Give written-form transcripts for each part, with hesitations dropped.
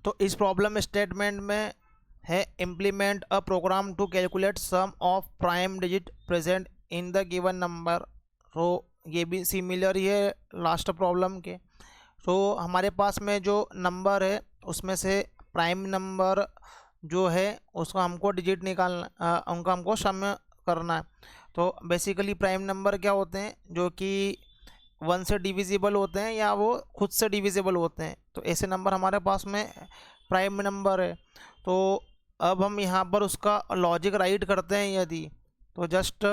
तो इस problem statement में है implement a program to calculate sum of prime digit present in the given number. तो ये भी सिमिलर ही है लास्ट प्रॉब्लम के। तो हमारे पास में जो नंबर है उसमें से प्राइम नंबर जो है उसका हमको डिजिट निकालना, उनका हमको सम करना है। तो बेसिकली प्राइम नंबर क्या होते हैं, जो कि 1 से डिविजिबल होते हैं या वो खुद से डिविजिबल होते हैं। तो ऐसे नंबर हमारे पास में प्राइम नंबर है। तो अब हम यहाँ पर उसका लॉजिक राइट करते हैं यदि, तो जस्ट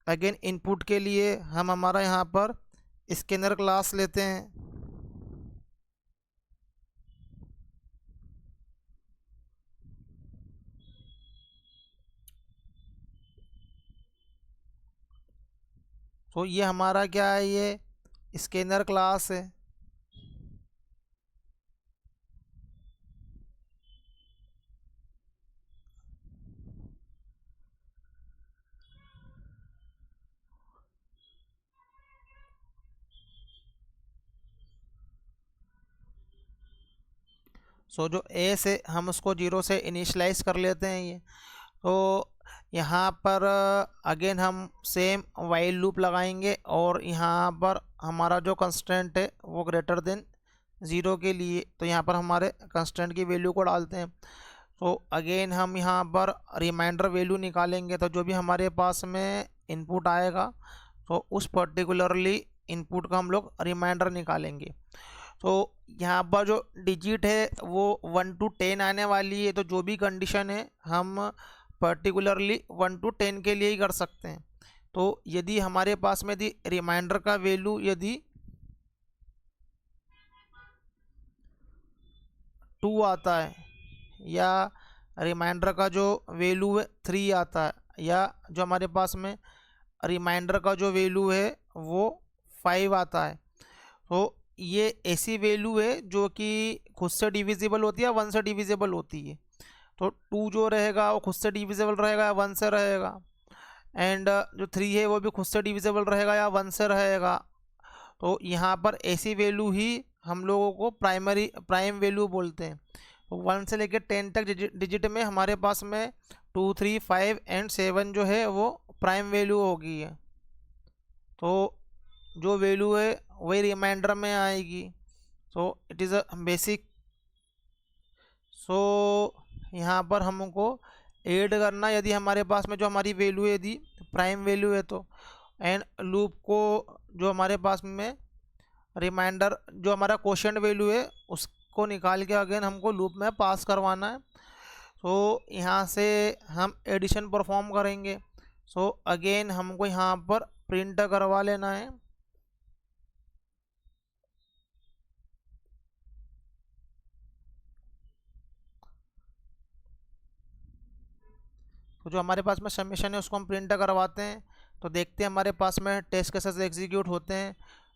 अगेन इनपुट के लिए हम हमारा यहाँ पर स्कैनर क्लास लेते हैं। तो ये हमारा क्या है, ये स्कैनर क्लास है। सो जो ए से हम उसको 0 से इनिशलाइज कर लेते हैं ये। तो यहाँ पर अगेन हम सेम वाइल लूप लगाएंगे और यहाँ पर हमारा जो कंस्टेंट है वो ग्रेटर देन 0 के लिए, तो यहाँ पर हमारे कंस्टेंट की वैल्यू को डालते हैं। तो अगेन हम यहाँ पर रिमाइंडर वैल्यू निकालेंगे। तो जो भी हमारे पास में इनपुट आएगा तो उस पर्टिकुलरली इनपुट का हम लोग रिमाइंडर निकालेंगे। तो यहाँ पर जो डिजिट है वो 1 to 10 आने वाली है। तो जो भी कंडीशन है हम पर्टिकुलरली 1 to 10 के लिए ही कर सकते हैं। तो यदि हमारे पास में यदि रिमाइंडर का वैल्यू यदि 2 आता है या रिमाइंडर का जो वैल्यू है 3 आता है, या जो हमारे पास में रिमाइंडर का जो वैल्यू है वो 5 आता है, तो ये ऐसी वैल्यू है जो कि खुद से डिविजिबल होती है, 1 से डिविजिबल होती है। तो 2 जो रहेगा वो खुद से डिविजिबल रहेगा या 1 से रहेगा, एंड जो 3 है वो भी खुद से डिविजिबल रहेगा या 1 से रहेगा। तो यहाँ पर ऐसी वैल्यू ही हम लोगों को प्राइम वैल्यू बोलते हैं। तो 1 से लेकर 10 तक डिजिट में हमारे पास में 2, 3, 5 एंड 7 जो है वो प्राइम वैल्यू होगी है। तो जो वैल्यू है वही रिमाइंडर में आएगी। So it is a basic. So यहाँ पर हमको ऐड करना, यदि हमारे पास में जो हमारी वैल्यू है यदि प्राइम वैल्यू है तो, एंड लूप को जो हमारे पास में रिमाइंडर जो हमारा क्वोशिएंट वैल्यू है उसको निकाल के अगेन हमको लूप में पास करवाना है। सो यहाँ से हम एडिशन परफॉर्म करेंगे। सो अगेन हमको यहाँ पर प्रिंट करवा लेना है। तो जो हमारे पास में सबमिशन है उसको हम प्रिंट करवाते हैं। तो देखते हैं हमारे पास में टेस्ट केसेस एग्जीक्यूट होते हैं।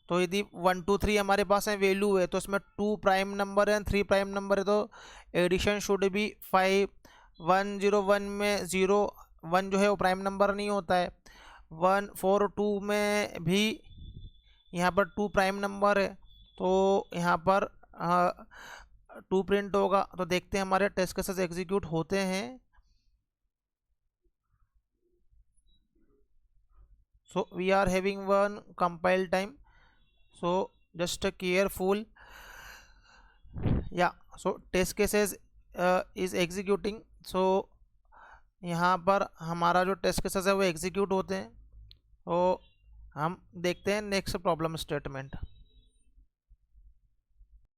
तो यदि 1, 2, 3 हमारे पास में वैल्यू है तो इसमें 2 प्राइम नंबर है, 3 प्राइम नंबर है, तो एडिशन शुड बी 5। 1, 0, 1 में 0, 1 जो है वो प्राइम नंबर नहीं होता है। 1, 4, 2 में भी यहाँ पर 2 प्राइम नंबर है, तो यहाँ पर 2 प्रिंट होगा। तो देखते हैं हमारे टेस्ट केसेस एग्जीक्यूट होते हैं। So we are having one compile time, so just careful. Yeah, so test cases is executing. So यहाँ पर हमारा जो टेस्ट केसेस है वो एग्जीक्यूट होते हैं। तो हम देखते हैं नेक्स्ट प्रॉब्लम स्टेटमेंट।